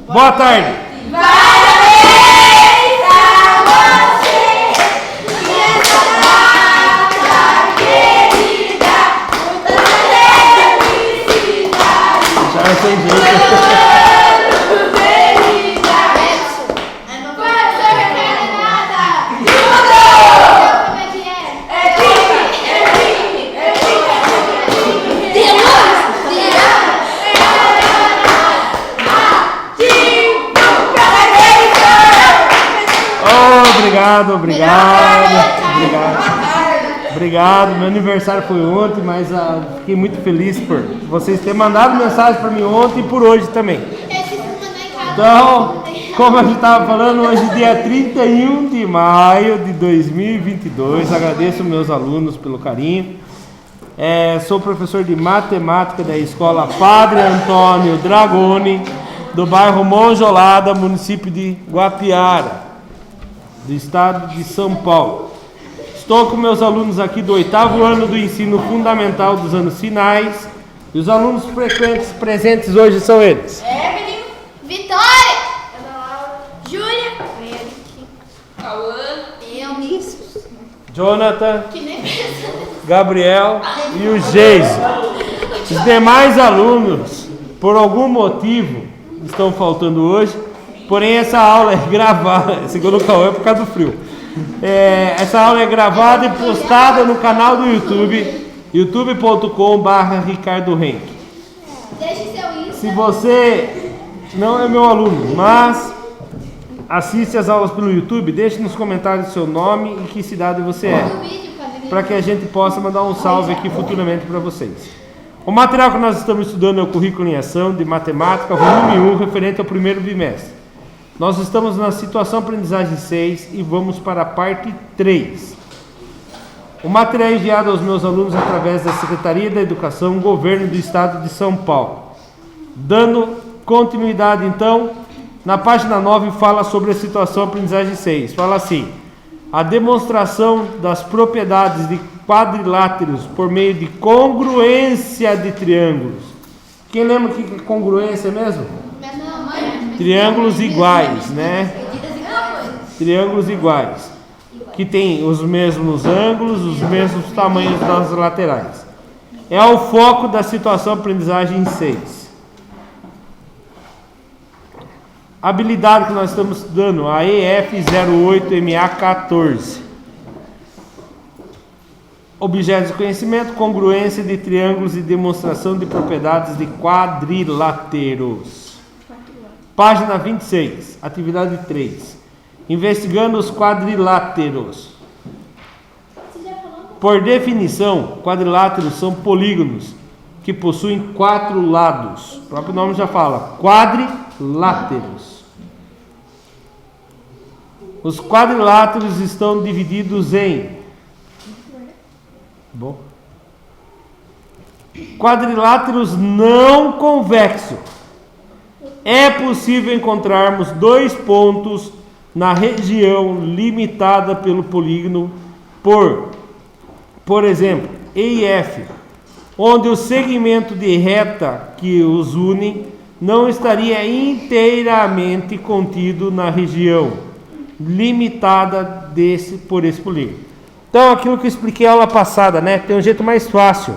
Boa tarde. Parabéns a você, nessa data querida, muita felicidade. Já é sem jeito. Obrigado. Meu aniversário foi ontem, mas fiquei muito feliz por vocês terem mandado mensagem para mim ontem e por hoje também. Então, como a gente estava falando, hoje dia 31 de maio de 2022, agradeço meus alunos pelo carinho. Sou professor de matemática da escola Padre Antônio Dragoni, do bairro Monjolada, município de Guapiara, do estado de São Paulo. Estou com meus alunos aqui do 8º ano do ensino fundamental dos anos finais. E os alunos frequentes presentes hoje são eles: Evelyn, Vitória, Júlia, Cauã, Jonathan, Gabriel e o Geise. Os demais alunos, por algum motivo, estão faltando hoje. Porém, essa aula é gravada, segundo o Cauã, por causa do frio. Essa aula é gravada e postada no canal do YouTube, youtube.com/Ricardo Henk. Se você não é meu aluno, mas assiste as aulas pelo YouTube, deixe nos comentários seu nome e que cidade você é, para que a gente possa mandar um salve aqui futuramente para vocês. O material que nós estamos estudando é o Currículo em Ação de Matemática, volume 1, referente ao primeiro bimestre. Nós estamos na situação aprendizagem 6 e vamos para a parte 3. O material é enviado aos meus alunos através da Secretaria da Educação, Governo do Estado de São Paulo. Dando continuidade, então, na página 9 fala sobre a situação aprendizagem 6. Fala assim: a demonstração das propriedades de quadriláteros por meio de congruência de triângulos. Quem lembra o que é congruência mesmo? Triângulos iguais, né? Triângulos iguais, que tem os mesmos ângulos, os mesmos tamanhos das laterais. É o foco da situação aprendizagem 6. A habilidade que nós estamos estudando, a EF08MA14. Objetos de conhecimento, congruência de triângulos e demonstração de propriedades de quadriláteros. Página 26, atividade 3. Investigando os quadriláteros. Por definição, quadriláteros são polígonos que possuem 4 lados. O próprio nome já fala, quadriláteros. Os quadriláteros estão divididos em quadriláteros não convexos. É possível encontrarmos 2 pontos na região limitada pelo polígono por exemplo, E e F, onde o segmento de reta que os une não estaria inteiramente contido na região limitada por esse polígono. Então, aquilo que eu expliquei na aula passada, né? Tem um jeito mais fácil.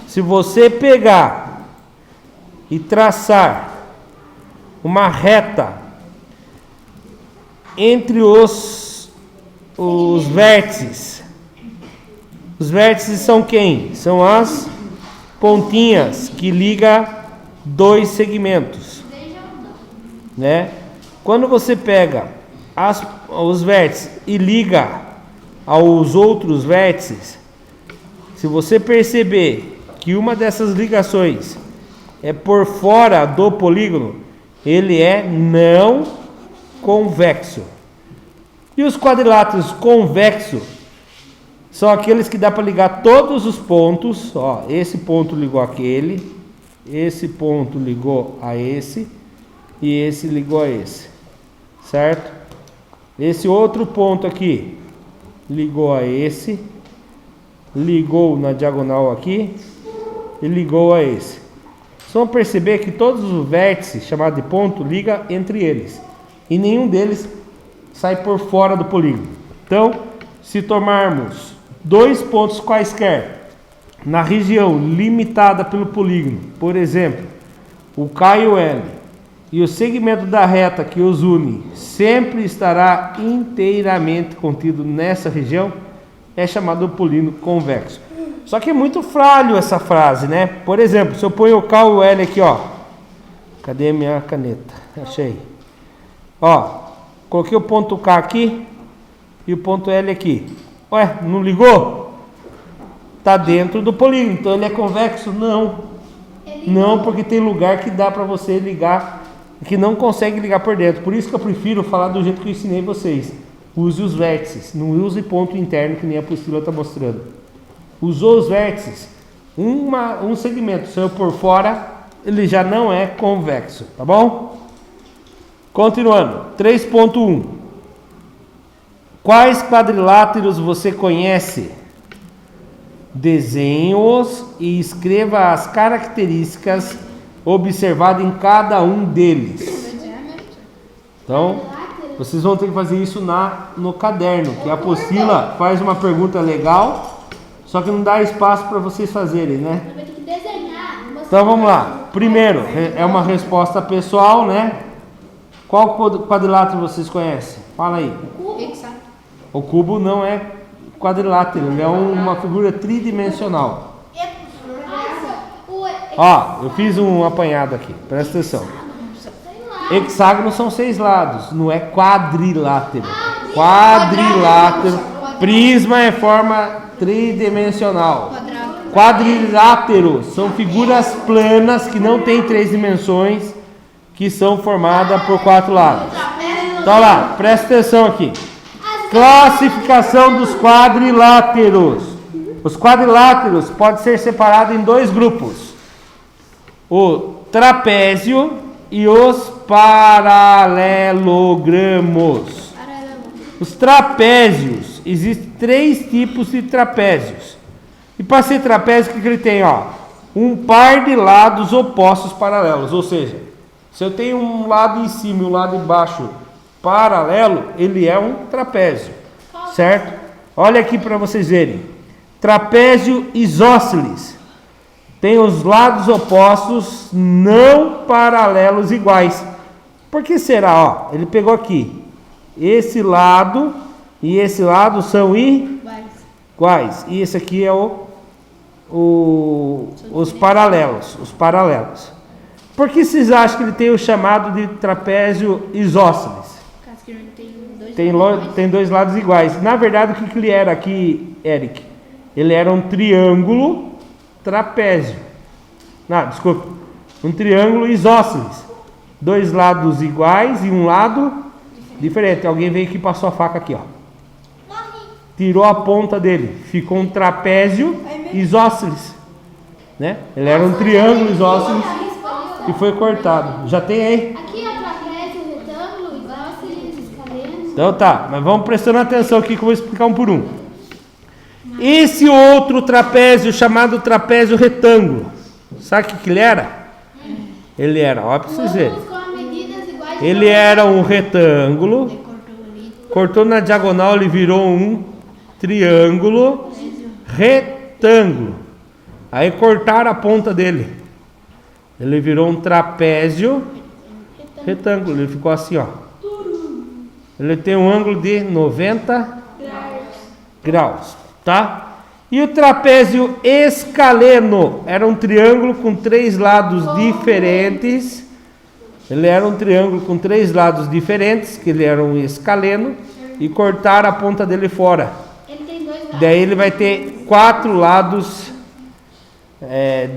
Se você pegar e traçar uma reta entre os vértices. Os vértices são quem? São as pontinhas que ligam 2 segmentos, né? Quando você pega os vértices e liga aos outros vértices, se você perceber que uma dessas ligações é por fora do polígono, ele é não convexo. E os quadriláteros convexos são aqueles que dá para ligar todos os pontos. Ó, esse ponto ligou aquele, esse ponto ligou a esse e esse ligou a esse, certo? Esse outro ponto aqui ligou a esse, ligou na diagonal aqui e ligou a esse. Vocês vão perceber que todos os vértices, chamados de ponto, ligam entre eles. E nenhum deles sai por fora do polígono. Então, se tomarmos 2 pontos quaisquer na região limitada pelo polígono, por exemplo, o K e o L, e o segmento da reta que os une sempre estará inteiramente contido nessa região, é chamado polígono convexo. Só que é muito falho essa frase, né? Por exemplo, se eu ponho o K e o L aqui, ó. Cadê a minha caneta? Achei. Ó, coloquei o ponto K aqui e o ponto L aqui. Ué, não ligou? Tá dentro do polígono, então ele é convexo? Não. Não, porque tem lugar que dá para você ligar, que não consegue ligar por dentro. Por isso que eu prefiro falar do jeito que eu ensinei vocês. Use os vértices, não use ponto interno que nem a apostila está mostrando. Usou os vértices, um segmento saiu por fora, ele já não é convexo, tá bom? Continuando, 3.1. Quais quadriláteros você conhece? Desenhe-os e escreva as características observadas em cada um deles. Então, vocês vão ter que fazer isso no caderno, que a apostila faz uma pergunta legal, só que não dá espaço para vocês fazerem, né? Vai ter que desenhar. Então vamos lá. Primeiro, é uma resposta pessoal, né? Qual quadrilátero vocês conhecem? Fala aí. O cubo não é quadrilátero, ele é uma figura tridimensional. Ó, eu fiz um apanhado aqui, presta atenção. Hexágono são 6 lados, não é quadrilátero. Quadrilátero. Prisma é forma tridimensional. Quadriláteros são figuras planas que não têm 3 dimensões, que são formadas por 4 lados. Então lá, presta atenção aqui. Classificação dos quadriláteros. Os quadriláteros podem ser separados em 2 grupos: o trapézio e os paralelogramos. Os trapézios, existem 3 tipos de trapézios. E para ser trapézio, o que ele tem? Ó, um par de lados opostos paralelos. Ou seja, se eu tenho um lado em cima e um lado embaixo paralelo, ele é um trapézio, certo? Olha aqui para vocês verem. Trapézio isósceles tem os lados opostos não paralelos iguais. Por que será? Ó, ele pegou aqui. Esse lado e esse lado são iguais. E esse aqui é os paralelos. Os paralelos. Por que vocês acham que ele tem o chamado de trapézio isósceles? Tem 2 lados iguais. Na verdade, o que ele era aqui, Eric? Ele era um triângulo trapézio. Não, desculpa. Um triângulo isósceles. 2 lados iguais e um lado diferente. Alguém veio aqui e passou a faca aqui, ó. Tirou a ponta dele. Ficou um trapézio isósceles, né? Ele era um triângulo isósceles e foi cortado. Já tem aí? Aqui é trapézio, retângulo, isósceles, escaleno. Então tá, mas vamos prestando atenção aqui que eu vou explicar um por um. Esse outro trapézio, chamado trapézio retângulo, sabe o que ele era? Ele era, ó, pra vocês verem. Ele era um retângulo, cortou na diagonal, ele virou um triângulo retângulo. Aí cortaram a ponta dele. Ele virou um trapézio retângulo. Ele ficou assim, ó. Ele tem um ângulo de 90 graus, tá? E o trapézio escaleno era um triângulo com 3 lados diferentes. Ele era um triângulo com 3 lados diferentes, que ele era um escaleno, e cortaram a ponta dele fora. Ele tem 2 lados. Daí ele vai ter 4 lados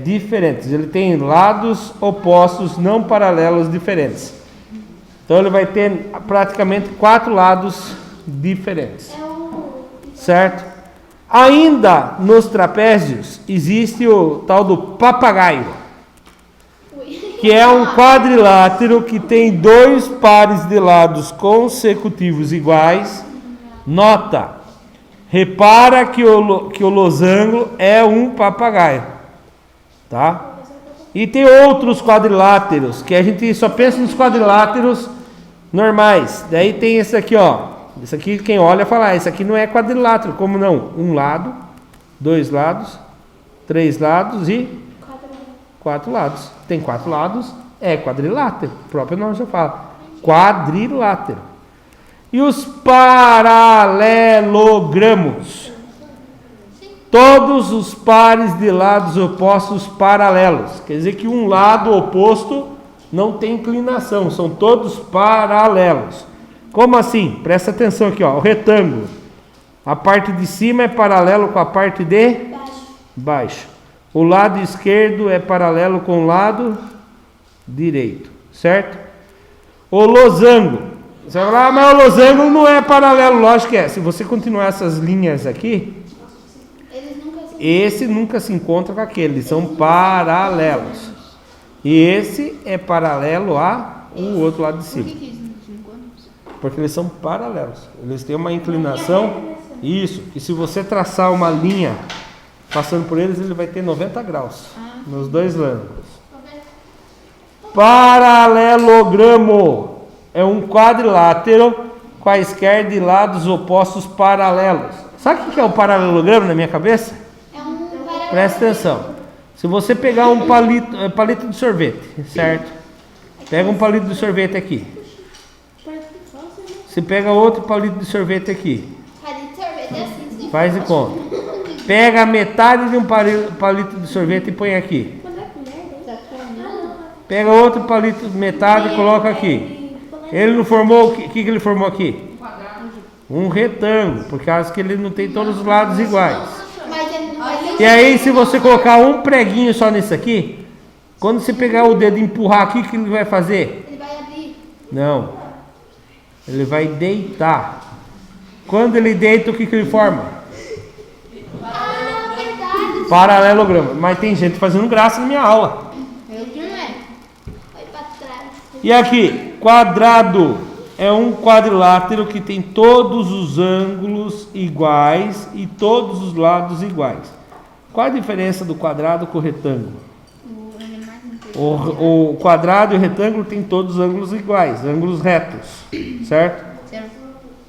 diferentes. Ele tem lados opostos, não paralelos, diferentes. Então ele vai ter praticamente 4 lados diferentes. Certo? Ainda nos trapézios existe o tal do papagaio, que é um quadrilátero que tem 2 pares de lados consecutivos iguais. Nota, repara que o losango é um papagaio, tá? E tem outros quadriláteros, que a gente só pensa nos quadriláteros normais. Daí tem esse aqui, ó. Esse aqui, quem olha fala, esse aqui não é quadrilátero. Como não? Um lado, dois lados, três lados e quatro lados. Tem 4 lados, é quadrilátero. O próprio nome já fala. Quadrilátero. E os paralelogramos? Todos os pares de lados opostos paralelos. Quer dizer que um lado oposto não tem inclinação, são todos paralelos. Como assim? Presta atenção aqui, ó, o retângulo. A parte de cima é paralelo com a parte de baixo. O lado esquerdo é paralelo com o lado direito, certo? O losango. Você vai falar, mas o losango não é paralelo. Lógico que é. Se você continuar essas linhas aqui, esse nunca se encontra com aquele, eles são paralelos. E esse é paralelo ao outro lado de cima. Porque eles são paralelos. Eles têm uma inclinação. Isso. E se você traçar uma linha passando por eles, ele vai ter 90 graus nos dois ângulos. Paralelogramo é um quadrilátero quaisquer de lados opostos paralelos. Sabe o que é o paralelogramo na minha cabeça? Presta atenção. Se você pegar um palito de sorvete, certo? Pega um palito de sorvete aqui. Você pega outro palito de sorvete aqui. Faz de conta. Pega a metade de um palito de sorvete e põe aqui. Pega outro palito de metade e coloca aqui. Ele não formou, o que ele formou aqui? Um retângulo, por causa que ele não tem todos os lados iguais. E aí, se você colocar um preguinho só nisso aqui, quando você pegar o dedo e empurrar aqui, o que ele vai fazer? Ele vai abrir. Não. Ele vai deitar. Quando ele deita, o que ele forma? Verdade. Paralelogramo. Mas tem gente fazendo graça na minha aula. Eu que não é. Foi pra trás. E aqui, quadrado. É um quadrilátero que tem todos os ângulos iguais e todos os lados iguais. Qual a diferença do quadrado com o retângulo? O quadrado e o retângulo têm todos os ângulos iguais, ângulos retos, certo?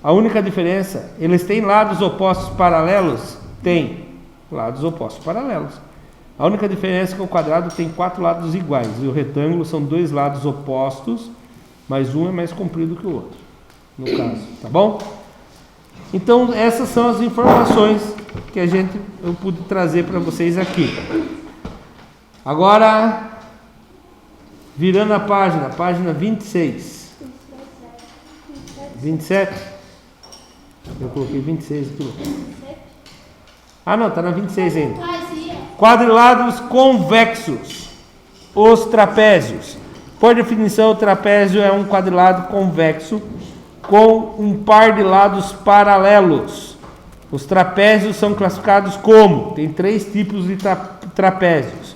A única diferença, eles têm lados opostos paralelos? Tem lados opostos paralelos. A única diferença é que o quadrado tem 4 lados iguais e o retângulo são 2 lados opostos, mas um é mais comprido que o outro, no caso, tá bom? Então essas são as informações que eu pude trazer para vocês aqui. Agora, virando a página 26. 27? Eu coloquei 26 aqui. Ah não, tá na 26 ainda. Quadriláteros convexos. Os trapézios. Por definição, o trapézio é um quadrilátero convexo com um par de lados paralelos. Os trapézios são classificados como? Tem 3 tipos de trapézios.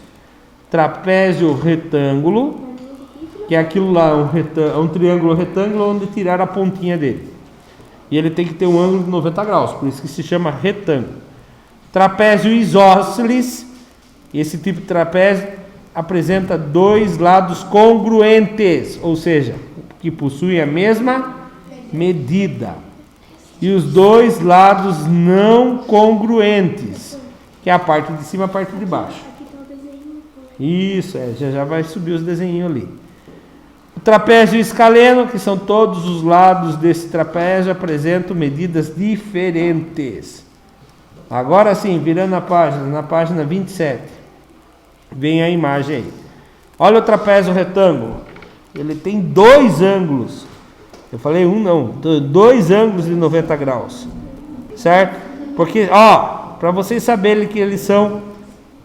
Trapézio retângulo, que é aquilo lá, um triângulo retângulo onde tirar a pontinha dele. E ele tem que ter um ângulo de 90 graus, por isso que se chama retângulo. Trapézio isósceles, esse tipo de trapézio apresenta 2 lados congruentes, ou seja, que possuem a mesma medida. E os 2 lados não congruentes, que é a parte de cima e a parte de baixo. Isso, já vai subir os desenhinhos ali. O trapézio escaleno, que são todos os lados desse trapézio, apresentam medidas diferentes. Agora sim, virando a página, na página 27, vem a imagem aí. Olha o trapézio retângulo. Ele tem 2 ângulos. Eu falei um não, 2 ângulos de 90 graus. Certo? Porque, para vocês saberem que eles são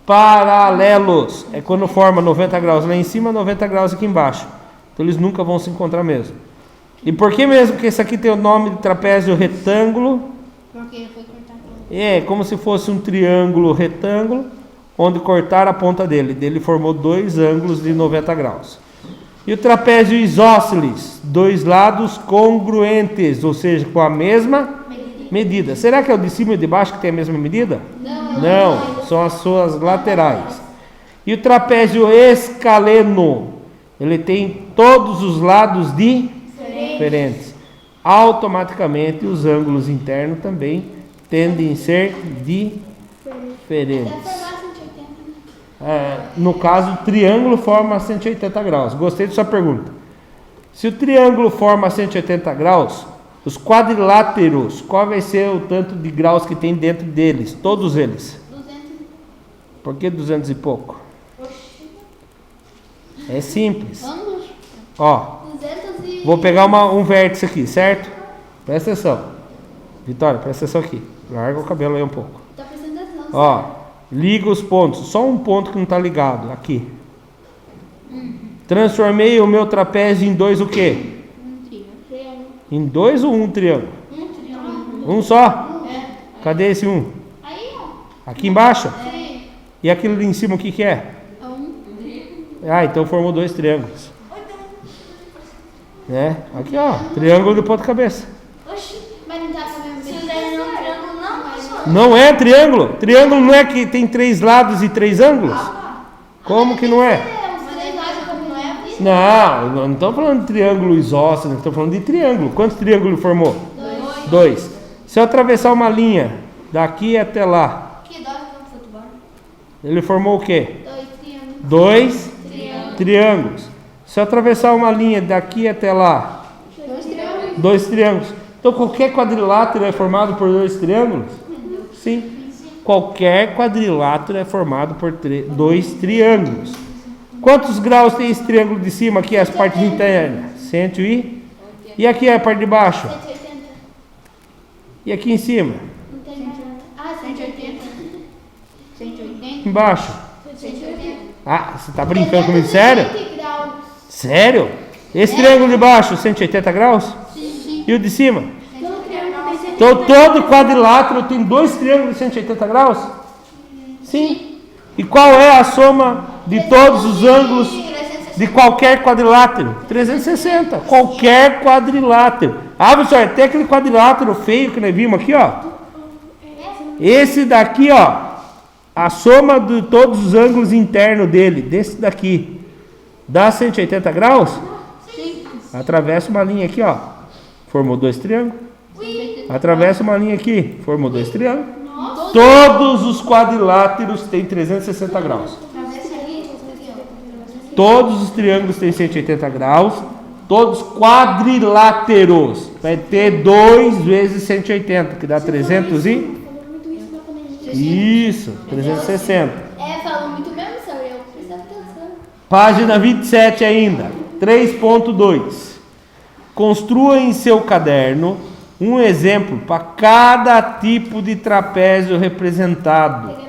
paralelos. É quando forma 90 graus lá em cima, 90 graus aqui embaixo. Então eles nunca vão se encontrar mesmo. E por que mesmo que esse aqui tem o nome de trapézio retângulo? Porque foi cortado. É como se fosse um triângulo retângulo, onde cortaram a ponta dele. Ele formou 2 ângulos de 90 graus. E o trapézio isósceles, 2 lados congruentes, ou seja, com a mesma medida. Será que é o de cima e o de baixo que tem a mesma medida? Não, são as suas laterais. E o trapézio escaleno, ele tem todos os lados diferentes. Automaticamente os ângulos internos também tendem a ser diferentes. No caso, o triângulo forma 180 graus. Gostei da sua pergunta. Se o triângulo forma 180 graus, os quadriláteros, qual vai ser o tanto de graus que tem dentro deles? Todos eles. 200. Por que 200 e pouco? É simples. Vamos? Ó, 200 e... vou pegar um vértice aqui, certo? Presta atenção. Vitória, presta atenção aqui. Larga o cabelo aí um pouco. Tá prestando atenção. Ó, liga os pontos. Só um ponto que não está ligado. Aqui. Transformei o meu trapézio em dois o quê? Triângulo. Em dois ou um triângulo? Triângulo. Um só? É. Cadê esse um? Aí, ó. Aqui embaixo? Sim. E aquilo ali em cima o que que é? É um. Ah, então formou dois triângulos. Né? Aqui ó, triângulo de ponta cabeça. Oxi, mas não tá sabendo bem. Se o desenho não é um triângulo, não, mas... Não é triângulo? Triângulo não é que tem 3 lados e 3 ângulos? Como que não é? Os 3 lados como não é? Não estou falando de triângulo isósceles, estou falando de triângulo. Quantos triângulos formou? 2. Se eu atravessar uma linha daqui até lá, Que dó de campo de futebol. ele formou o quê? 2 triângulos. 2 triângulos. Se eu atravessar uma linha daqui até lá, 2 triângulos. 2 triângulos. Então qualquer quadrilátero é formado por 2 triângulos? Sim. Qualquer quadrilátero é formado por 2 triângulos. Quantos graus tem esse triângulo de cima aqui, as partes internas? 100 e aqui é a parte de baixo? 180. E aqui em cima? Não tem mais nada. Ah, 180. 180. Embaixo? 180. Ah, você tá brincando comigo? Sério? 320 graus. Sério? Esse triângulo de baixo, 180 graus? Sim. E o de cima? Todo triângulo tem 180. Então todo quadrilátero tem 2 triângulos de 180 graus? Sim. E qual é a soma de todos os ângulos de qualquer quadrilátero? 360. Qualquer quadrilátero. Ah, professor, até aquele quadrilátero feio que nós vimos aqui, ó. Esse daqui, ó. A soma de todos os ângulos internos dele, desse daqui, dá 180 graus? Sim. Atravessa uma linha aqui, ó. Formou 2 triângulos. Atravessa uma linha aqui. Formou 2 triângulos. Nossa. Todos os quadriláteros têm 360 graus. Travessa ali, aqui, ó. Todos os triângulos têm 180 graus. Todos quadriláteros. Vai ter 2 vezes 180, que dá 300 e... Isso, 360. Falou muito mesmo, senhor. Eu prestava atenção. Página 27 ainda. 3.2. Construa em seu caderno um exemplo para cada tipo de trapézio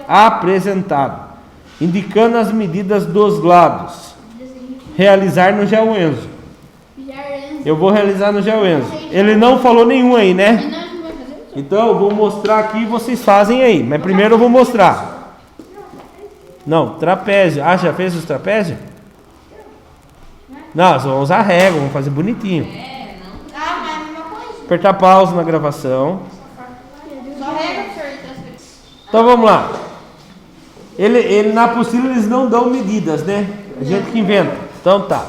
apresentado, indicando as medidas dos lados. Realizar no GeoEnzo. Eu vou realizar no GeoEnzo. Ele não falou nenhum aí, né? Então eu vou mostrar aqui e vocês fazem aí. Mas primeiro eu vou mostrar. Não, trapézio. Ah, já fez os trapézios? Não, só vamos usar régua, vamos fazer bonitinho. Ah, mas é a mesma coisa. Apertar pausa na gravação. Só rega, senhor. Então vamos lá. Ele na apostila eles não dão medidas, né? A gente que inventa. Então tá.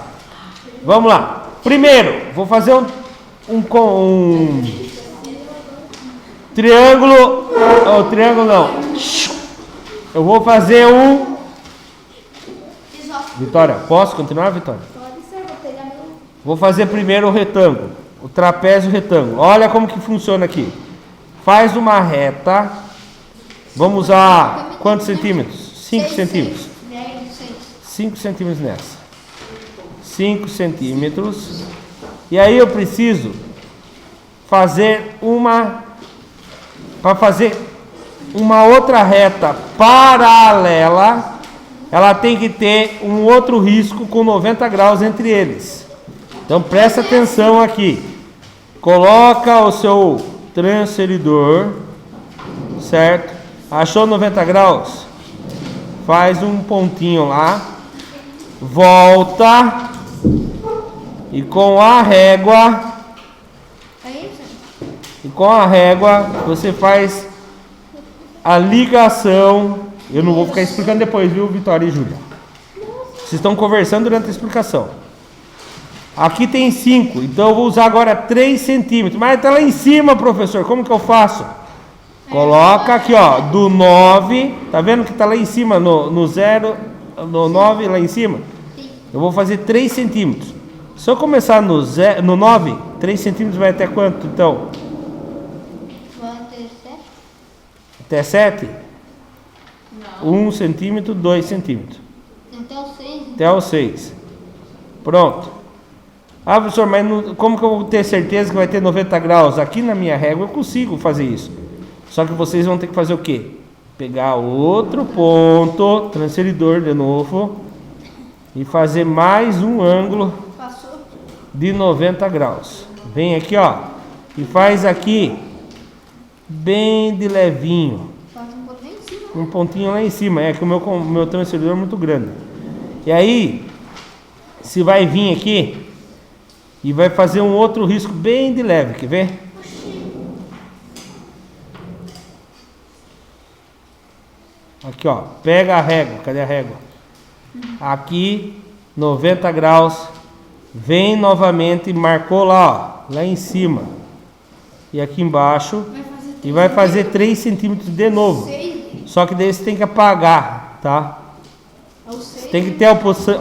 Vamos lá. Primeiro, vou fazer um triângulo. Oh, triângulo não. Eu vou fazer um. Vitória, posso continuar, Vitória? Pode ser, vou pegar meu... Vou fazer primeiro o retângulo. O trapézio retângulo. Olha como que funciona aqui. Faz uma reta. Vamos usar quantos centímetros? 5 centímetros. 5 centímetros nessa. 5 centímetros. E aí eu preciso fazer para fazer uma outra reta paralela, ela tem que ter um outro risco com 90 graus entre eles. Então presta atenção aqui. Coloca o seu transferidor, certo? Achou 90 graus? Faz um pontinho lá, volta e com a régua você faz a ligação. Eu não vou ficar explicando depois, viu, Vitória e Júlia? Vocês estão conversando durante a explicação. Aqui tem 5, então eu vou usar agora 3 centímetros. Mas está lá em cima, professor, como que eu faço? Coloca aqui, ó, do 9, tá vendo que está lá em cima, no 0, no 9, lá em cima? Eu vou fazer 3 centímetros. Se eu começar no 9, 3 centímetros vai até quanto, então? Vai até 7? Até 7? Não. 1 centímetro, 2 centímetros. Até o 6. Até o 6. Pronto. Ah, professor, mas como que eu vou ter certeza que vai ter 90 graus? Aqui na minha régua eu consigo fazer isso. Só que vocês vão ter que fazer o quê? Pegar outro ponto, transferidor de novo, e fazer mais um ângulo de 90 graus. Vem aqui, ó, e faz aqui bem de levinho. Faz um pontinho em cima. Um pontinho lá em cima. É que o meu transferidor é muito grande. E aí, você vai vir aqui e vai fazer um outro risco bem de leve, quer ver? Aqui, ó, pega a régua, cadê a régua? Aqui, 90 graus, vem novamente, marcou lá, ó, lá em cima. E aqui embaixo, e vai fazer 3 centímetros de novo. Só que daí você tem que apagar, tá? Você tem que ter a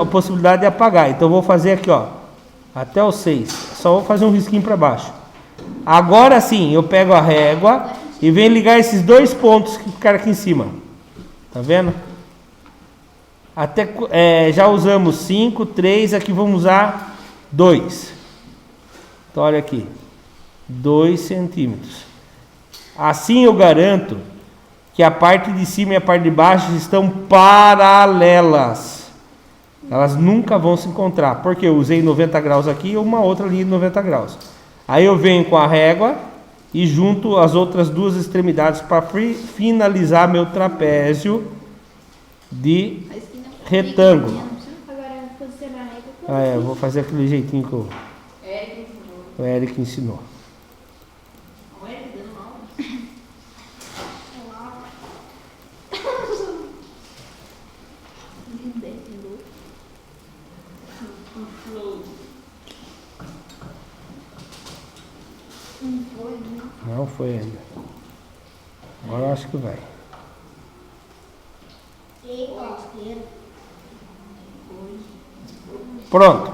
possibilidade de apagar. Então eu vou fazer aqui, ó, até o 6. Só vou fazer um risquinho para baixo. Agora sim, eu pego a régua e venho ligar esses 2 pontos que ficaram aqui em cima. Tá vendo? Até, já usamos 5, 3, aqui vamos usar 2. Então olha aqui, 2 centímetros. Assim eu garanto que a parte de cima e a parte de baixo estão paralelas. Elas nunca vão se encontrar, porque eu usei 90 graus aqui e uma outra linha de 90 graus. Aí eu venho com a régua e junto as outras 2 extremidades para finalizar meu trapézio de retângulo. Agora posicionar a régua. Eu vou fazer aquele jeitinho que o Eric ensinou. Não foi ainda. Agora eu acho que vai. Pronto.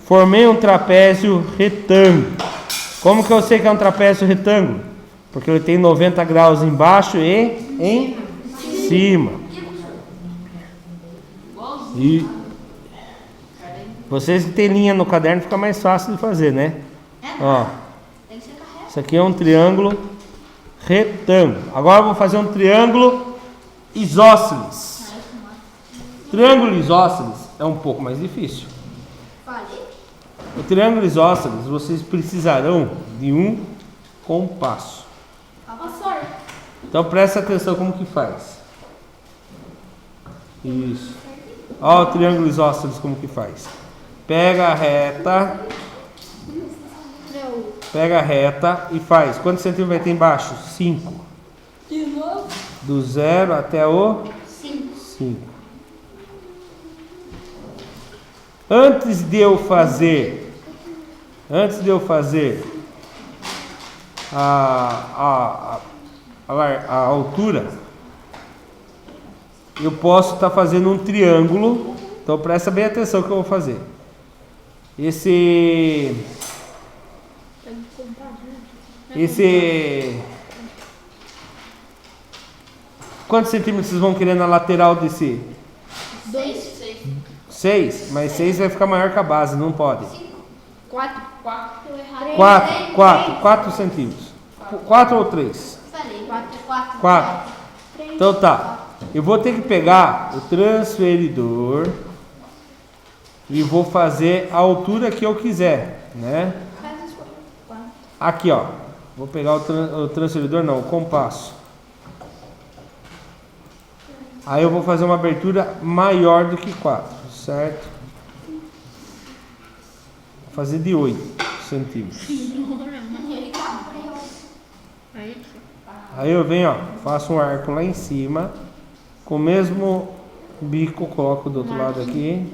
Formei um trapézio retângulo. Como que eu sei que é um trapézio retângulo? Porque ele tem 90 graus embaixo e em cima. E vocês que têm linha no caderno fica mais fácil de fazer, né? Ó. Isso aqui é um triângulo retângulo. Agora eu vou fazer um triângulo isósceles. Triângulo isósceles é um pouco mais difícil. O triângulo isósceles vocês precisarão de um compasso. Então presta atenção como que faz. Isso. Olha o triângulo isósceles como que faz. Pega a reta. Pega a reta e faz. Quantos centímetros vai ter embaixo? 5. De novo? Do 0 até o 5. Antes de eu fazer a altura, eu posso estar fazendo um triângulo. Então presta bem atenção que eu vou fazer. Quantos centímetros vocês vão querer na lateral desse? 6? Mas 6 vai ficar maior que a base, não pode. 4 centímetros. 4 ou 3? Falei, 4. Então tá. Eu vou ter que pegar o transferidor e vou fazer a altura que eu quiser, né? Aqui, ó. Vou pegar o transferidor, não, o compasso. Aí eu vou fazer uma abertura maior do que 4, certo? Vou fazer de 8 centímetros. Aí eu venho, ó, faço um arco lá em cima, com o mesmo bico, coloco do outro lado aqui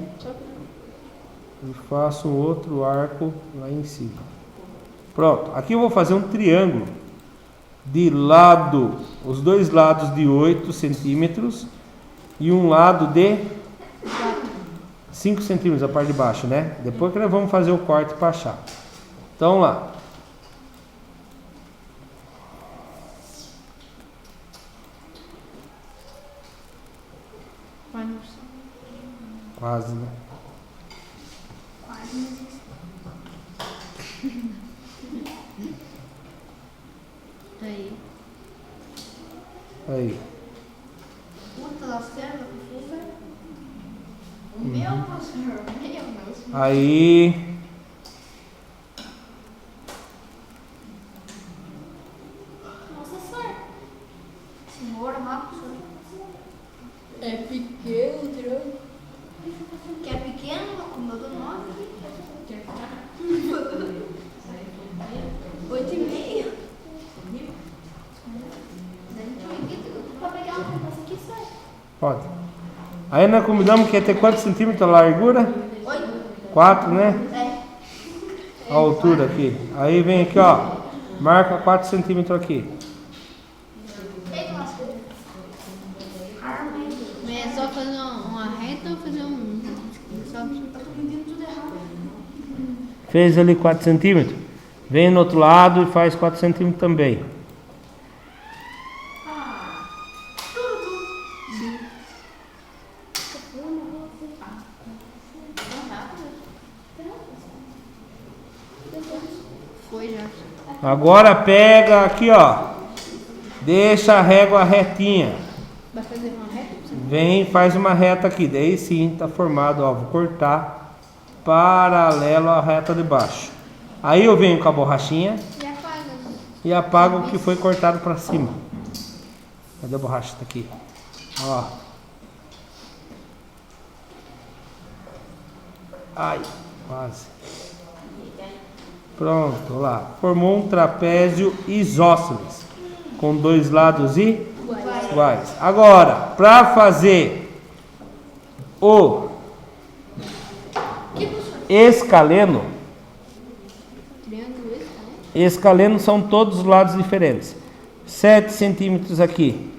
e faço um outro arco lá em cima. Pronto, aqui eu vou fazer um triângulo de lado, os dois lados de 8 centímetros e um lado de 5 centímetros, a parte de baixo, né? Depois que nós vamos fazer o corte para achar. Então lá. Quase, né? Aí. Aí. Puta lascando, meu professor, meu Deus. Aí. Nossa senhora. Senhora, Marcos. É pequeno, tirou. Que é pequeno, como eu dou 9. 8,5. Pra pegar uma coisa aqui, sai. Pode. Aí nós combinamos que ia ter quantos centímetros a largura? 8. 4, né? É. A altura aqui. Aí vem aqui, ó. Marca 4 centímetros aqui. Eita, lascou. Mas é só fazer uma reta ou fazer um. Só Eu tô pedindo tudo errado. Fez ali 4 centímetros. Vem no outro lado e faz 4 centímetros também. foi já. Agora pega aqui, ó. Deixa a régua retinha. Vai fazer uma reta? Vem, faz uma reta aqui. Daí sim, tá formado, ó. Vou cortar paralelo à reta de baixo. Aí eu venho com a borrachinha E apaga. e apago o que foi cortado para cima. Cadê a borracha? Tá aqui. Ó. Ai, quase. Pronto, lá. Formou um trapézio isósceles com dois lados iguais. Agora, para fazer o escaleno, Triângulo esse, né? escaleno são todos os lados diferentes. 7 centímetros aqui.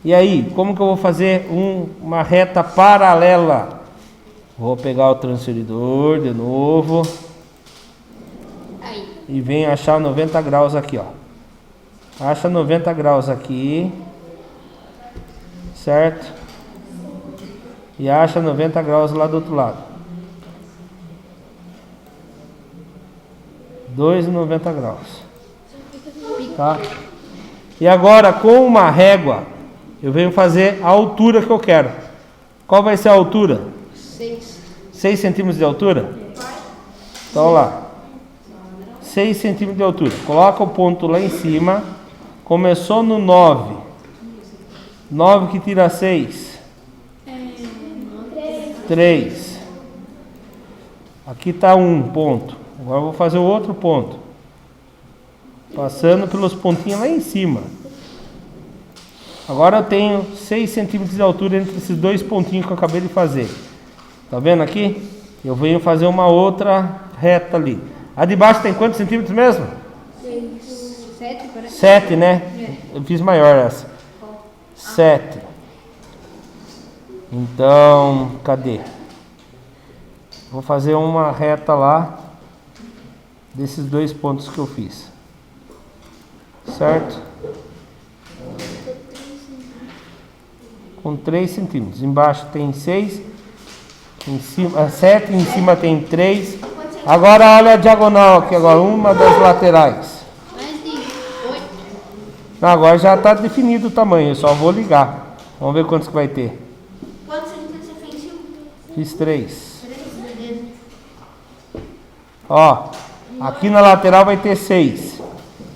E aí, como que eu vou fazer uma reta paralela? Vou pegar o transferidor de novo. Aí. E vem achar 90 graus aqui, ó. Acha 90 graus aqui. Certo? E acha 90 graus lá do outro lado. 2,90 graus. Tá? E agora com uma régua eu venho fazer a altura que eu quero. Qual vai ser a altura? 6 centímetros de altura? Então lá. 6 centímetros de altura. Coloca o ponto lá em cima. Começou no 9. 9 que tira 6. 3. Aqui está um ponto. Agora eu vou fazer o outro ponto. Passando pelos pontinhos lá em cima. Agora eu tenho 6 centímetros de altura entre esses dois pontinhos que eu acabei de fazer. Tá vendo aqui? Eu venho fazer uma outra reta ali. A de baixo tem quantos centímetros mesmo? 7, parece. 7, né? Eu fiz maior essa. 7. Então, cadê? Vou fazer uma reta lá desses dois pontos que eu fiz. Certo? Com 3 centímetros. Embaixo tem 6. Em cima, 7. Em cima tem 3. Agora olha a diagonal aqui agora. Uma das laterais. Mais de 8. Não, agora já está definido o tamanho. Eu só vou ligar. Vamos ver quantos que vai ter. Quantos centímetros você fez em cima? Fiz 3. 3, beleza. Ó, aqui na lateral vai ter 6.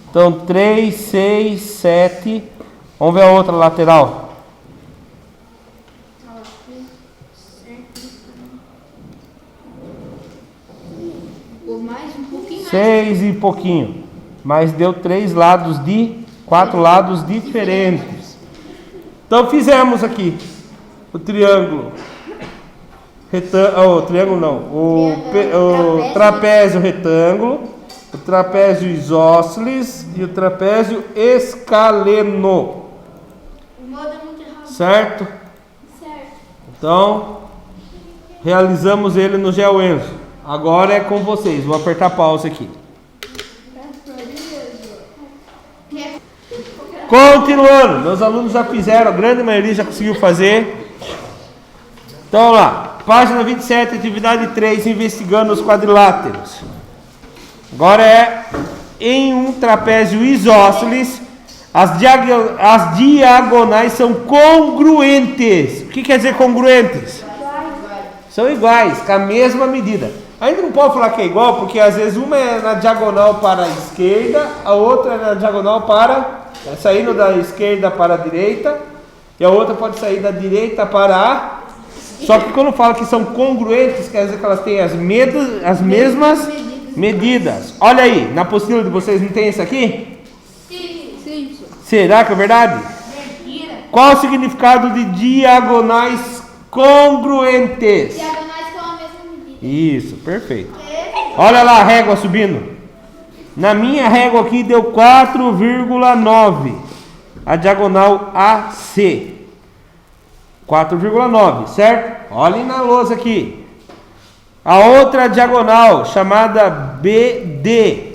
Então 3, 6, 7. Vamos ver a outra lateral. Ou mais, um pouquinho mais. 6 e pouquinho. Mas deu 4 lados diferentes. Então fizemos aqui. o triângulo retângulo, triângulo não, o trapézio retângulo, o trapézio isósceles e o trapézio escaleno. Certo? Então, realizamos ele no GeoEnso. Agora é com vocês. Vou apertar pause aqui. Continuando, meus alunos já fizeram, a grande maioria já conseguiu fazer. Então, vamos lá. Página 27, atividade 3, investigando os quadriláteros. Agora é em um trapézio isósceles, as diagonais são congruentes. O que quer dizer congruentes? São iguais, com a mesma medida. Ainda não pode falar que é igual, porque às vezes uma é na diagonal para a esquerda, a outra é na diagonal para... saindo da esquerda para a direita, e a outra pode sair da direita para a... Só que quando fala que são congruentes, quer dizer que elas têm as mesmas medidas. Olha aí, na apostila de vocês não tem isso aqui? Sim. Será que é verdade? Qual o significado de diagonais congruentes? Diagonais com a mesma medida. Isso, perfeito. Olha lá a régua subindo. Na minha régua aqui deu 4,9. A diagonal AC. 4,9, certo? Olhem na lousa aqui. A outra diagonal, chamada BD,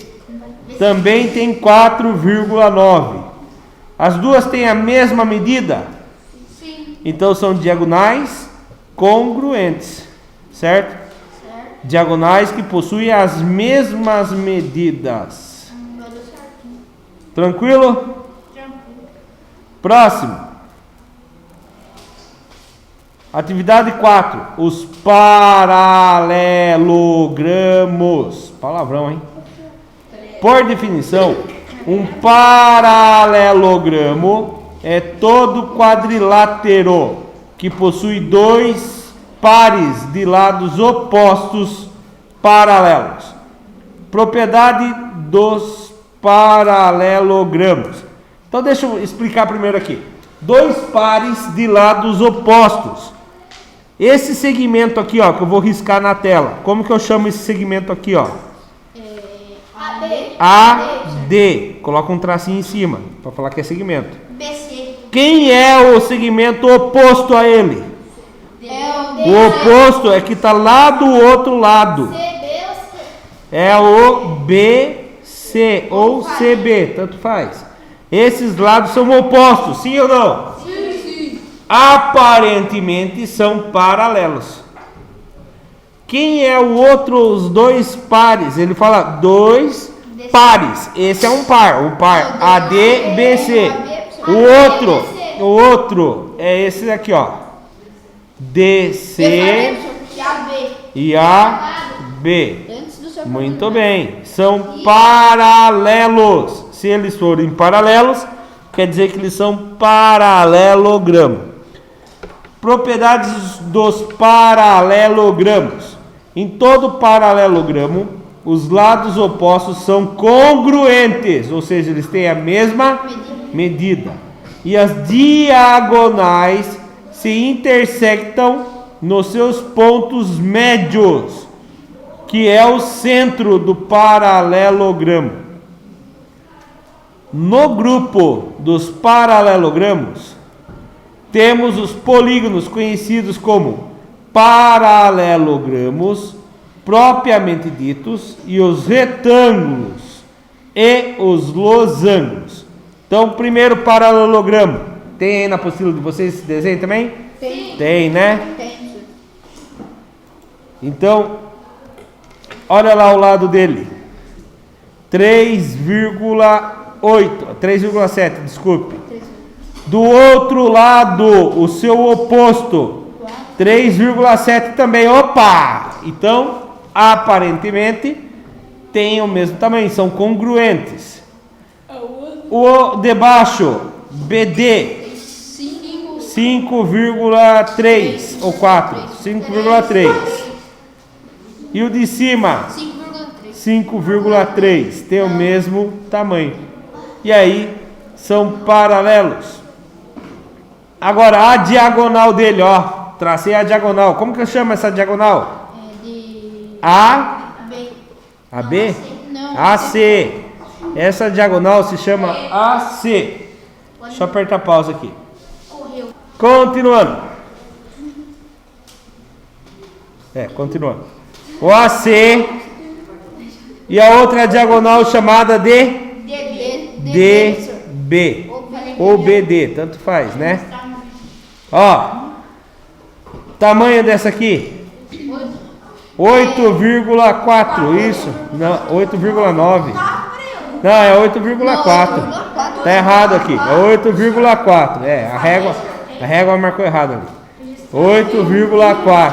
também tem 4,9. As duas têm a mesma medida? Sim. Então são diagonais congruentes, certo? Diagonais que possuem as mesmas medidas. Tranquilo? Próximo. Atividade 4. Os paralelogramos. Palavrão, hein? Por definição, um paralelogramo é todo quadrilátero que possui dois pares de lados opostos paralelos. Propriedade dos paralelogramos. Então deixa eu explicar primeiro aqui. Dois pares de lados opostos. Esse segmento aqui, ó, que eu vou riscar na tela. Como que eu chamo esse segmento aqui, ó? AD. Coloca um tracinho em cima para falar que é segmento. BC. Quem é o segmento oposto a ele? O oposto é que está lá do outro lado. CB ou C? É o BC ou CB, tanto faz. Esses lados são opostos, sim ou não? Sim. Aparentemente são paralelos. Quem é o outro, os dois pares? Ele fala dois pares. Esse é um par, o par ADBC. O outro é esse aqui, ó. DC e AB. Muito bem. São paralelos. Se eles forem paralelos, quer dizer que eles são paralelogramo. Propriedades dos paralelogramos. Em todo paralelogramo, os lados opostos são congruentes, ou seja, eles têm a mesma medida. E as diagonais se intersectam nos seus pontos médios, que é o centro do paralelogramo. No grupo dos paralelogramos, temos os polígonos conhecidos como paralelogramos propriamente ditos e os retângulos e os losangos. Então, primeiro paralelogramo. Tem aí na apostila de vocês esse desenho também? Tem. Tem, né? Tem. Então, olha lá o lado dele. 3,7, desculpe. Do outro lado, o seu oposto, 3,7 também. Opa! Então, aparentemente, tem o mesmo tamanho, são congruentes. O de baixo, BD, 5,3 ou 4, 5,3. E o de cima, 5,3, tem o mesmo tamanho. E aí, são paralelos. Agora, a diagonal dele, ó. Tracei a diagonal. Como que chama essa diagonal? B. AB? Não. AC. Essa diagonal se chama AC. Deixa eu apertar pausa aqui. Correu. Continuando. Continuando. O AC e a outra diagonal chamada de DB. Ou BD, tanto faz, né? Ó. Tamanho dessa aqui? 8,4. Isso. Não, 8,9. Não, é 8,4. Tá errado aqui. É 8,4. A régua marcou errado ali. 8,4.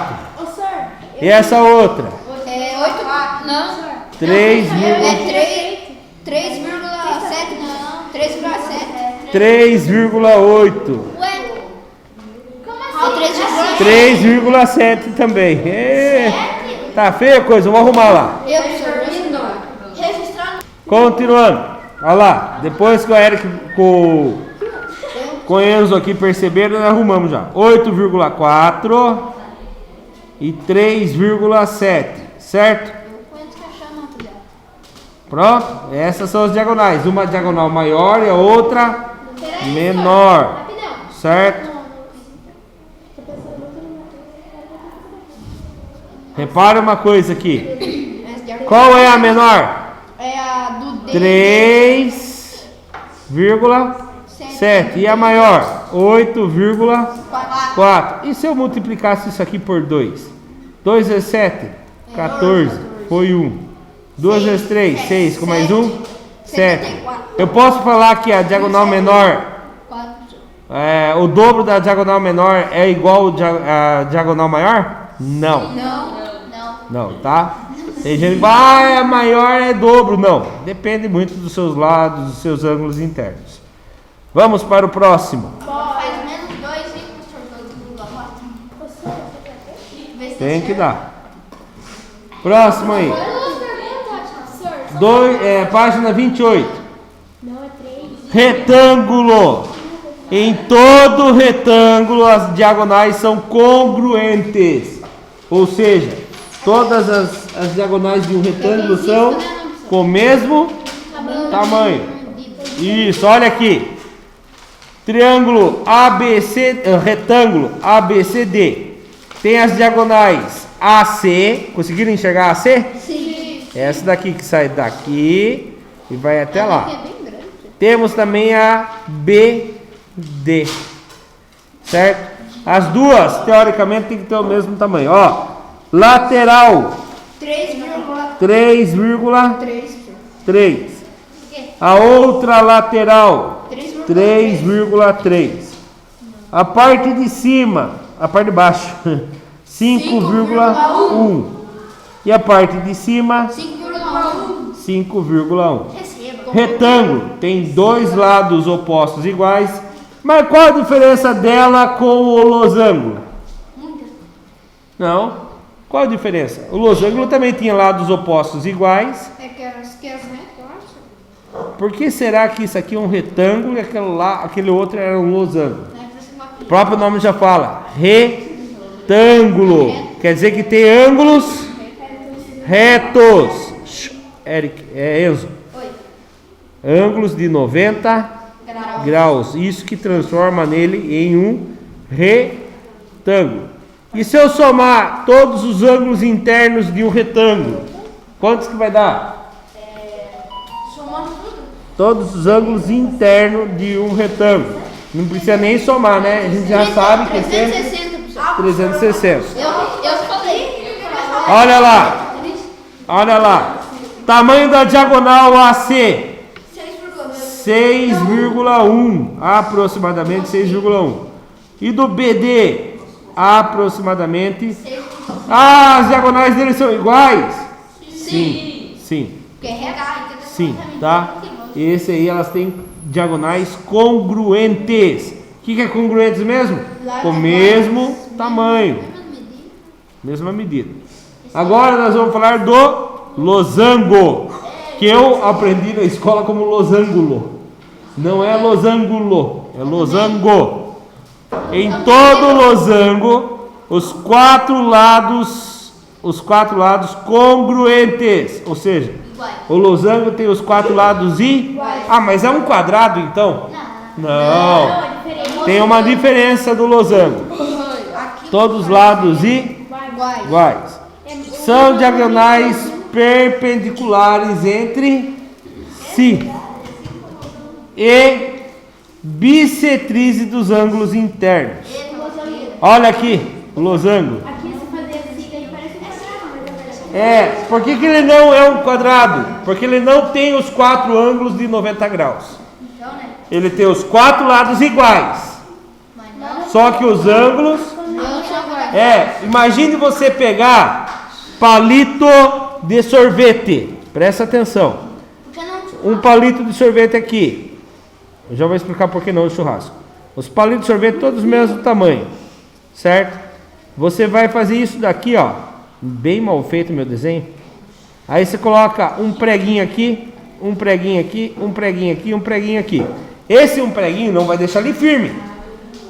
E essa outra? É 8. Não. 3,7. 3,8. Ué? Como assim? 3,7 também. Tá feia a coisa, vamos arrumar lá. Eu sou registrando. Continuando. Olha lá. Depois que o Eric com o Enzo aqui perceberam, nós arrumamos já. 8,4 e 3,7. Certo? Pronto? Essas são as diagonais. Uma diagonal maior e a outra menor. Certo? Repara uma coisa aqui. Qual é a menor? É a do D. 3,7. E a maior? 8,4. E se eu multiplicasse isso aqui por 2? 2 vezes 7? 14. Foi 1. 2 vezes 3? 6. Com mais 1? 7. Eu posso falar que a diagonal menor, o dobro da diagonal menor é igual à diagonal maior? Não. Não, tá? Tem gente que fala, a maior é dobro. Não, depende muito dos seus lados, dos seus ângulos internos. Vamos para o próximo. Faz menos 2 e Tem que dar. Próximo aí. Página 28. Retângulo. Em todo retângulo as diagonais são congruentes. Ou seja, todas as diagonais de um retângulo são com o mesmo tamanho. Isso, olha aqui. Triângulo ABC, retângulo ABCD. Tem as diagonais AC. Conseguiram enxergar AC? Sim. Essa daqui que sai daqui e vai até lá. É bem grande. Temos também a BD. Certo? As duas, teoricamente, tem que ter o mesmo tamanho. Ó, lateral 3,3. A outra lateral 3,3. A parte de cima, a parte de baixo 5,1. E a parte de cima 5,1. Retângulo tem dois lados opostos iguais. Mas qual a diferença dela com o losango? Não. Qual a diferença? O losango também tinha lados opostos iguais. É que as retas, eu acho. Por que será que isso aqui é um retângulo e aquele outro era um losango? O próprio nome já fala. Retângulo. Quer dizer que tem ângulos retos. Eric, Enzo. Oi. Ângulos de 90 graus. Isso que transforma nele em um retângulo. E se eu somar todos os ângulos internos de um retângulo, quantos que vai dar? Somando tudo? Todos os ângulos internos de um retângulo. Não precisa nem somar, né? A gente já sabe que é sempre 360. Eu falei. Olha lá. Tamanho da diagonal AC. 6,1, aproximadamente 6,1. E do BD, aproximadamente. As diagonais deles são iguais? Sim, tá? Esse aí elas têm diagonais congruentes. O que é congruentes mesmo? Com o mesmo tamanho, mesma medida. Agora nós vamos falar do losango, que eu aprendi na escola como losangulo. Não é losangulo, é losango. Em todo losango, os quatro lados congruentes, ou seja, o losango tem os quatro lados Ah, mas é um quadrado então? Não. Tem uma diferença do losango. Todos os lados iguais. São diagonais perpendiculares entre si e bissetrize dos ângulos internos. Olha aqui, o losango. Por que ele não é um quadrado? Porque ele não tem os quatro ângulos de 90 graus. Ele tem os quatro lados iguais. Só que os ângulos... imagine você pegar palito de sorvete. Presta atenção. Um palito de sorvete aqui. Eu já vou explicar por que não o churrasco. Os palitos de sorvete todos do mesmo tamanho. Certo? Você vai fazer isso daqui, ó. Bem mal feito meu desenho. Aí você coloca um preguinho aqui, um preguinho aqui, um preguinho aqui, um preguinho aqui. Esse um preguinho não vai deixar ele firme.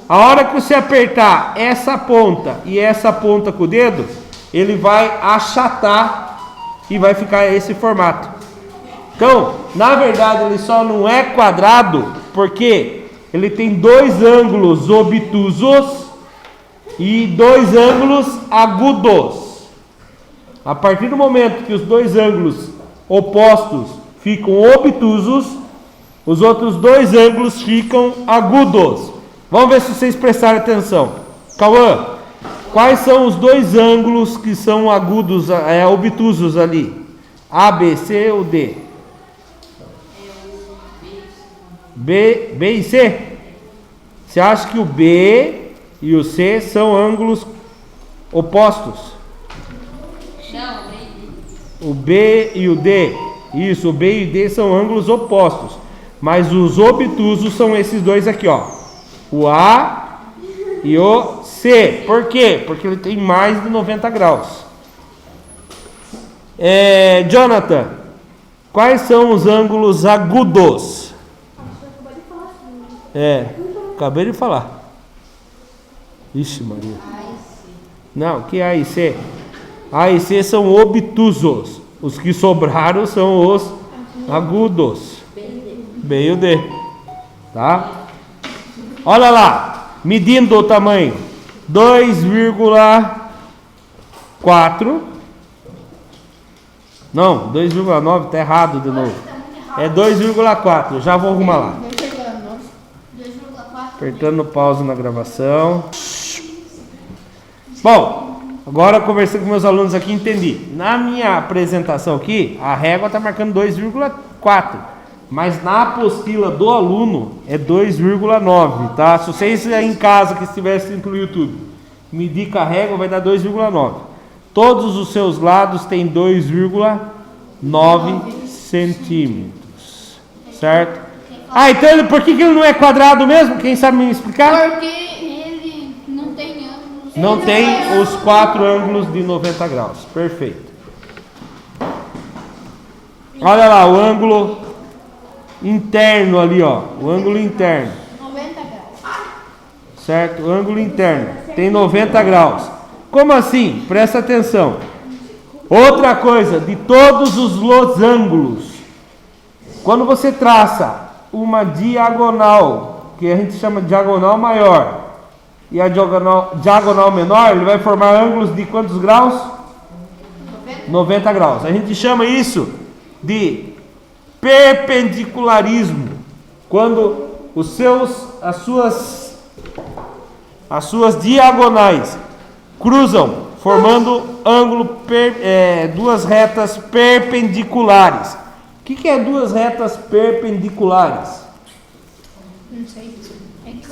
A hora que você apertar essa ponta e essa ponta com o dedo, ele vai achatar e vai ficar esse formato. Então, na verdade, ele só não é quadrado porque ele tem dois ângulos obtusos e dois ângulos agudos. A partir do momento que os dois ângulos opostos ficam obtusos, os outros dois ângulos ficam agudos. Vamos ver se vocês prestarem atenção. Cauã, quais são os dois ângulos que são agudos, obtusos ali? A, B, C ou D? B e C? Você acha que o B e o C são ângulos opostos? O B e o D. Isso, o B e o D são ângulos opostos. Mas os obtusos são esses dois aqui, ó. O A e o C. Por quê? Porque ele tem mais de 90 graus. Jonathan, quais são os ângulos agudos? Acabei de falar. Ixi, Maria. Não, que A e C? A e C são obtusos. Os que sobraram são os agudos. B e o D. Tá? Olha lá. Medindo o tamanho. 2,4. Não, 2,9 tá errado de novo. É 2,4. Já vou arrumar lá. 2,4. Apertando pause na gravação. Bom, agora eu conversei com meus alunos aqui e entendi. Na minha apresentação aqui, a régua está marcando 2,4. Mas na apostila do aluno é 2,9, tá? Se vocês em casa que estivessem pelo YouTube medir com a régua, vai dar 2,9. Todos os seus lados têm 2,9 centímetros. Certo? Então por que ele não é quadrado mesmo? Quem sabe me explicar? Porque ele não tem ângulos. Não tem os quatro ângulos de 90 graus. Perfeito. Olha lá, o ângulo interno ali, ó. O ângulo interno. 90 graus. Certo? O ângulo interno tem 90 graus. Como assim? Presta atenção. Outra coisa, de todos os losangos, quando você traça uma diagonal, que a gente chama de diagonal maior, e a diagonal menor, ele vai formar ângulos de quantos graus? 90 graus. A gente chama isso de perpendicularismo. Quando as suas diagonais cruzam, formando duas retas perpendiculares. O que é duas retas perpendiculares? Não sei.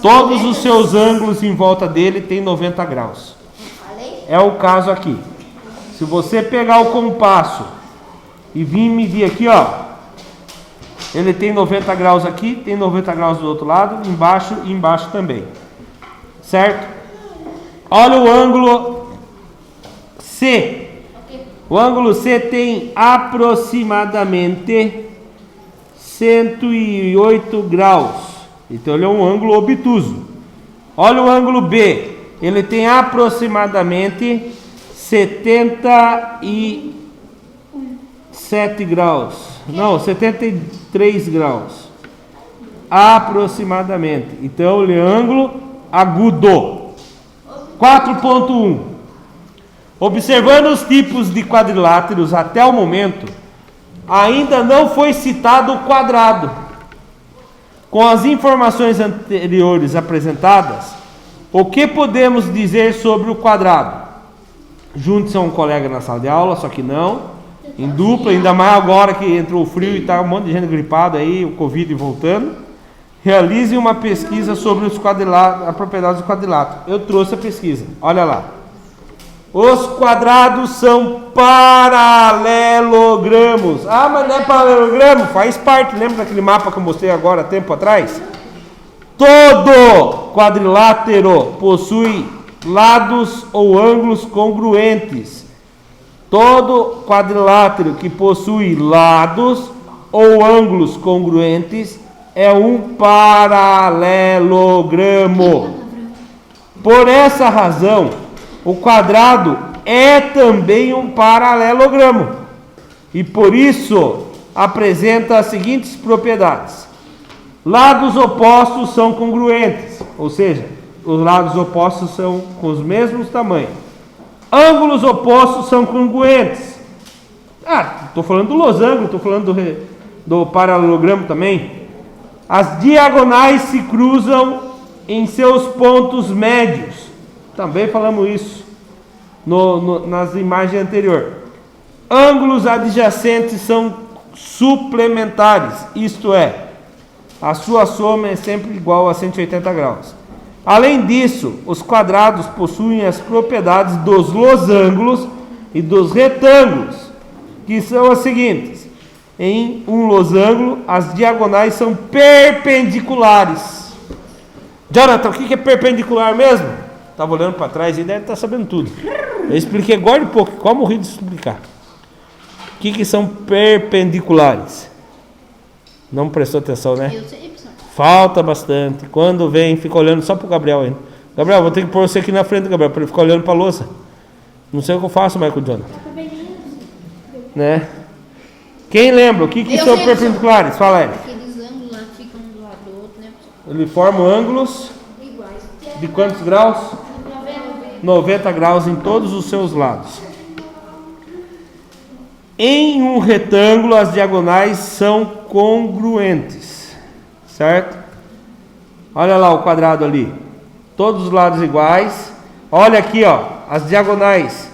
Todos os seus ângulos em volta dele tem 90 graus. É o caso aqui. Se você pegar o compasso e vir medir aqui, ó, ele tem 90 graus aqui, tem 90 graus do outro lado, embaixo e embaixo também. Certo? Olha o ângulo C. O ângulo C tem aproximadamente 108 graus. Então ele é um ângulo obtuso. Olha o ângulo B. Ele tem aproximadamente 77 graus. Não, 73 graus. Aproximadamente. Então, ele é ângulo agudo. 4.1. Observando os tipos de quadriláteros até o momento, ainda não foi citado o quadrado. Com as informações anteriores apresentadas, o que podemos dizer sobre o quadrado? Junte-se a um colega na sala de aula, só que não, em dupla, ainda mais agora que entrou o frio e está um monte de gente gripada aí, o Covid voltando. Realize uma pesquisa sobre os quadriláteros, a propriedade do quadrilátero. Eu trouxe a pesquisa, olha lá. Os quadrados são paralelogramos. Ah, mas não é paralelogramo? Faz parte, lembra daquele mapa que eu mostrei agora, tempo atrás? Todo quadrilátero possui lados ou ângulos congruentes. Todo quadrilátero que possui lados ou ângulos congruentes é um paralelogramo. Por essa razão, o quadrado é também um paralelogramo e por isso apresenta as seguintes propriedades: lados opostos são congruentes, ou seja, os lados opostos são com os mesmos tamanhos. Ângulos opostos são congruentes. Estou falando do losango, estou falando do paralelogramo também. As diagonais se cruzam em seus pontos médios. Também falamos isso nas imagens anteriores. Ângulos adjacentes são suplementares, isto é, a sua soma é sempre igual a 180 graus. Além disso, os quadrados possuem as propriedades dos losangos e dos retângulos, que são as seguintes: em um losango, as diagonais são perpendiculares. Jonathan, o que é perpendicular mesmo? Estava olhando para trás e deve estar sabendo tudo. Eu expliquei agora um pouco, qual morri de explicar. O que são perpendiculares? Não prestou atenção, né? Eu sei, pessoal. Falta bastante. Quando vem, fica olhando só pro Gabriel ainda. Gabriel, vou ter que pôr você aqui na frente, Gabriel, para ele ficar olhando para a louça. Não sei o que eu faço mais com o Jonathan. Né? Quem lembra? O que são perpendiculares? Fala aí. Aqueles ângulos lá ficam um do lado do outro, né, pessoal? Ele forma ângulos de quantos graus? 90 graus em todos os seus lados. Em um retângulo, as diagonais são congruentes, certo? Olha lá o quadrado ali, todos os lados iguais. Olha aqui, ó, as diagonais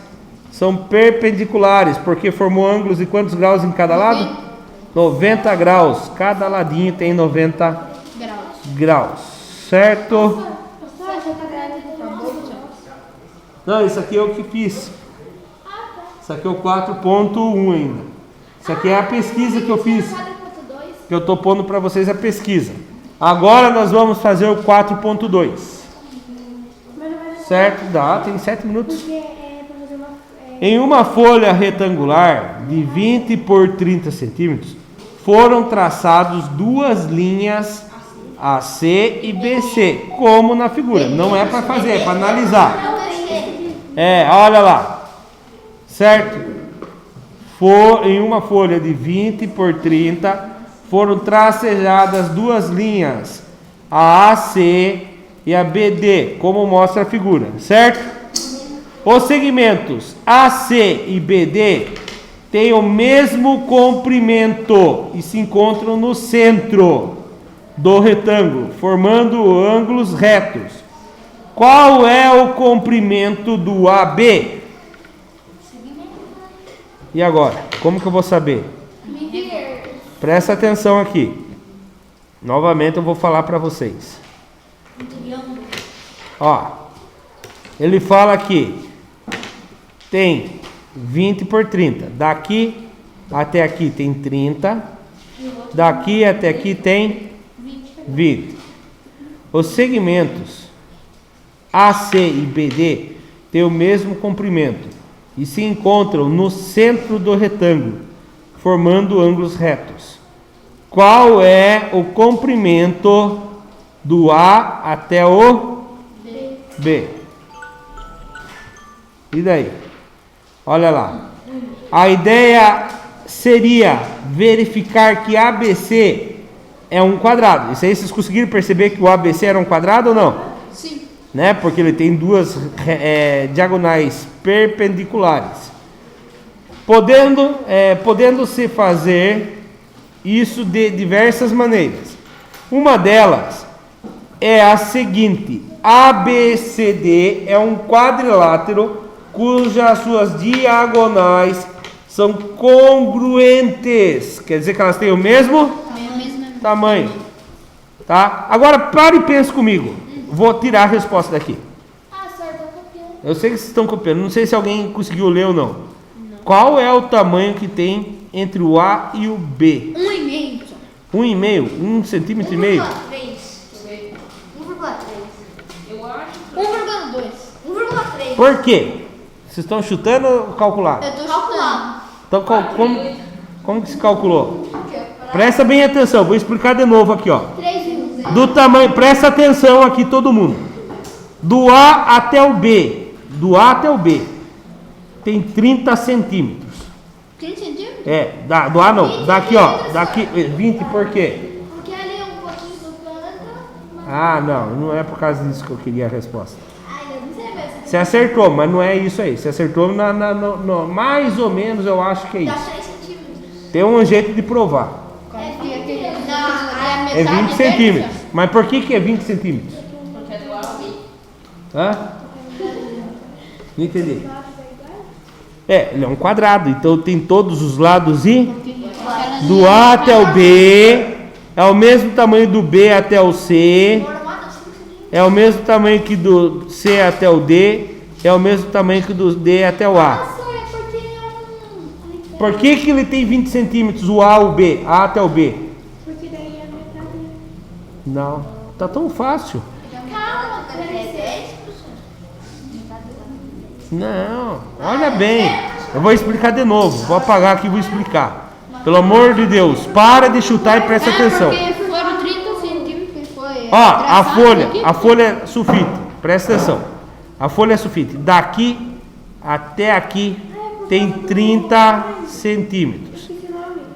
são perpendiculares, porque formou ângulos de quantos graus em cada lado? 90 graus, cada ladinho tem 90 graus, certo? Não, isso aqui é o que fiz. Isso aqui é o 4.1 ainda. Isso aqui é a pesquisa que eu fiz. Que eu estou pondo para vocês a pesquisa. Agora nós vamos fazer o 4.2. Certo? Dá, tem 7 minutos. Em uma folha retangular de 20 por 30 centímetros, foram traçados duas linhas AC e BC, como na figura. Não é para fazer, é para analisar. Olha lá. Certo? Em uma folha de 20 por 30, foram tracejadas duas linhas, a AC e a BD, como mostra a figura, certo? Os segmentos AC e BD têm o mesmo comprimento e se encontram no centro do retângulo, formando ângulos retos. Qual é o comprimento do AB? E agora? Como que eu vou saber? Presta atenção aqui. Novamente eu vou falar para vocês. Ó, ele fala aqui, tem 20 por 30. Daqui até aqui tem 30. Daqui até aqui tem 20. Os segmentos AC e BD têm o mesmo comprimento e se encontram no centro do retângulo, formando ângulos retos. Qual é o comprimento do A até o B. E daí? Olha lá. A ideia seria verificar que ABC é um quadrado. Isso aí vocês conseguiram perceber que o ABC era um quadrado ou não? Sim. Né? Porque ele tem duas diagonais perpendiculares. Podendo-se fazer isso de diversas maneiras. Uma delas é a seguinte: ABCD é um quadrilátero cujas suas diagonais são congruentes. Quer dizer que elas têm o mesmo tamanho. Tá? Agora pare e pense comigo. Vou tirar a resposta daqui. Ah, só eu tô copiando. Eu sei que vocês estão copiando. Não sei se alguém conseguiu ler ou não. Qual é o tamanho que tem entre o A e o B? 1,5. 1,5? 1,5 centímetro e meio? 1,3. 1,2. 1,3. Por quê? Vocês estão chutando ou calculando? Eu tô chutando. Então como que se calculou? Presta bem atenção, vou explicar de novo aqui, ó. 3,1. Do tamanho, presta atenção aqui todo mundo. Do A até o B. Do A até o B. Tem 30 centímetros. 30 centímetros? Do A não. Daqui, ó. Daqui, 20 por quê? Porque ali é um pouquinho do planta. Ah, não é por causa disso que eu queria a resposta. Ai, eu não sei mesmo. Você acertou, mas não é isso aí. Você acertou no mais ou menos, eu acho que é Dá isso. 3 centímetros. Tem um jeito de provar. É 20 centímetros. Mas por que é 20 centímetros? Porque é do A ao B. Hã? Não entendi. Ele é um quadrado, então tem todos os lados e do A até o B é o mesmo tamanho do B até o C, é o mesmo tamanho que do C até o D, é o mesmo tamanho que do D até o A. Nossa, é porque é um... Por que ele tem 20 centímetros, o A ao B, A até o B? Porque daí é metade. Não, tá tão fácil. Calma, é 10%. Não, olha bem. Eu vou explicar de novo. Vou apagar aqui e vou explicar. Pelo amor de Deus, para de chutar e presta atenção. Porque foram 30 centímetros que foi. Ó, a folha é sulfite. Presta atenção. A folha é sulfite. Daqui até aqui tem 30 centímetros.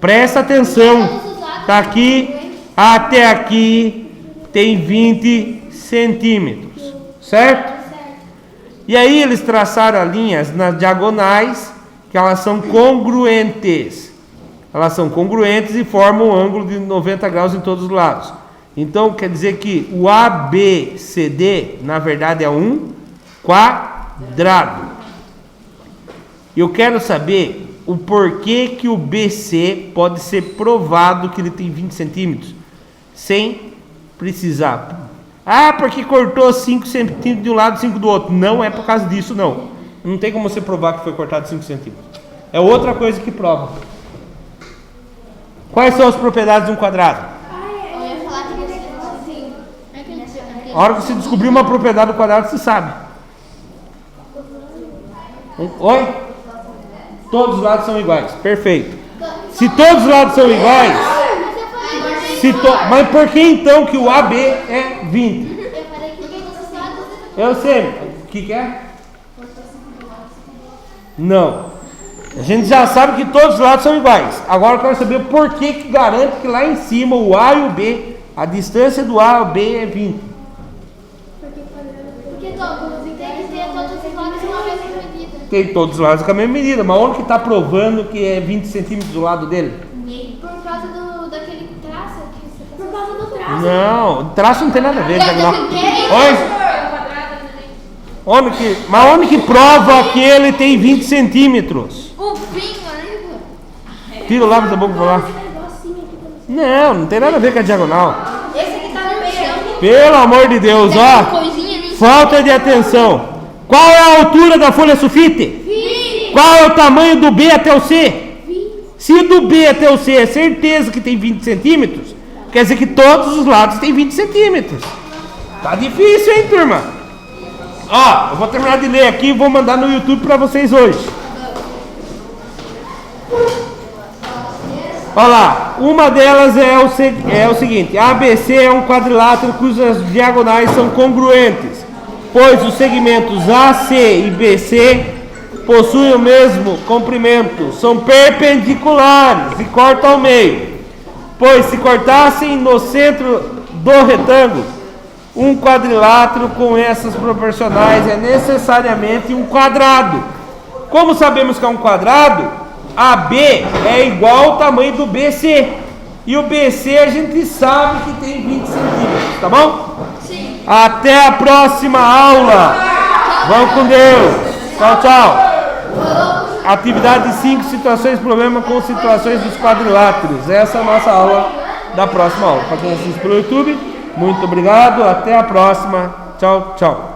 Presta atenção. Daqui até aqui tem 20 centímetros. Certo? E aí eles traçaram linhas nas diagonais que elas são congruentes. Elas são congruentes e formam um ângulo de 90 graus em todos os lados. Então quer dizer que o ABCD na verdade é um quadrado. Eu quero saber o porquê que o BC pode ser provado que ele tem 20 centímetros sem precisar. Ah, porque cortou 5 centímetros de um lado e 5 do outro. Não é por causa disso, não. Não tem como você provar que foi cortado 5 centímetros. É outra coisa que prova. Quais são as propriedades de um quadrado? Eu ia falar que você assim. A hora que você descobrir uma propriedade do quadrado, você sabe. Oi? Todos os lados são iguais. Perfeito. Se todos os lados são iguais... Mas por que então que o AB é 20? Eu falei que todos os lados. Eu sei. O que é? Não. A gente já sabe que todos os lados são iguais. Agora eu quero saber por que garante que lá em cima o A e o B, a distância do A ao B é 20. Porque todos tem que ter todos os lados com a mesma medida. Tem todos os lados com a mesma medida. Mas onde que está provando que é 20 centímetros do lado dele? Por causa daquele traço que você tá. Por causa do traço. Não, traço não tem nada a ver. Oi? Onde que prova que ele tem 20 centímetros? O pingo, né? Tira o lápis da boca pra lá. Não tem nada a ver com a diagonal. Esse aqui tá no meio. Pelo amor de Deus, ó. Falta de atenção. Qual é a altura da folha sulfite? 20. Qual é o tamanho do B até o C? 20. Se do B até o C é certeza que tem 20 centímetros, quer dizer que todos os lados tem 20 centímetros. Tá difícil, hein, turma? Ó, eu vou terminar de ler aqui e vou mandar no YouTube pra vocês hoje. Olha lá, uma delas é o seguinte: ABC é um quadrilátero cujas diagonais são congruentes pois os segmentos AC e BC possuem o mesmo comprimento, são perpendiculares e cortam ao meio. Pois se cortassem no centro do retângulo um quadrilátero com essas proporcionais é necessariamente um quadrado. Como sabemos que é um quadrado, AB é igual ao tamanho do BC. E o BC a gente sabe que tem 20 centímetros, tá bom? Sim. Até a próxima aula. Vamos com Deus. Tchau, tchau. Atividade 5, situações, problema com situações dos quadriláteros. Essa é a nossa aula da próxima aula. Para quem assiste pelo YouTube, muito obrigado. Até a próxima. Tchau, tchau.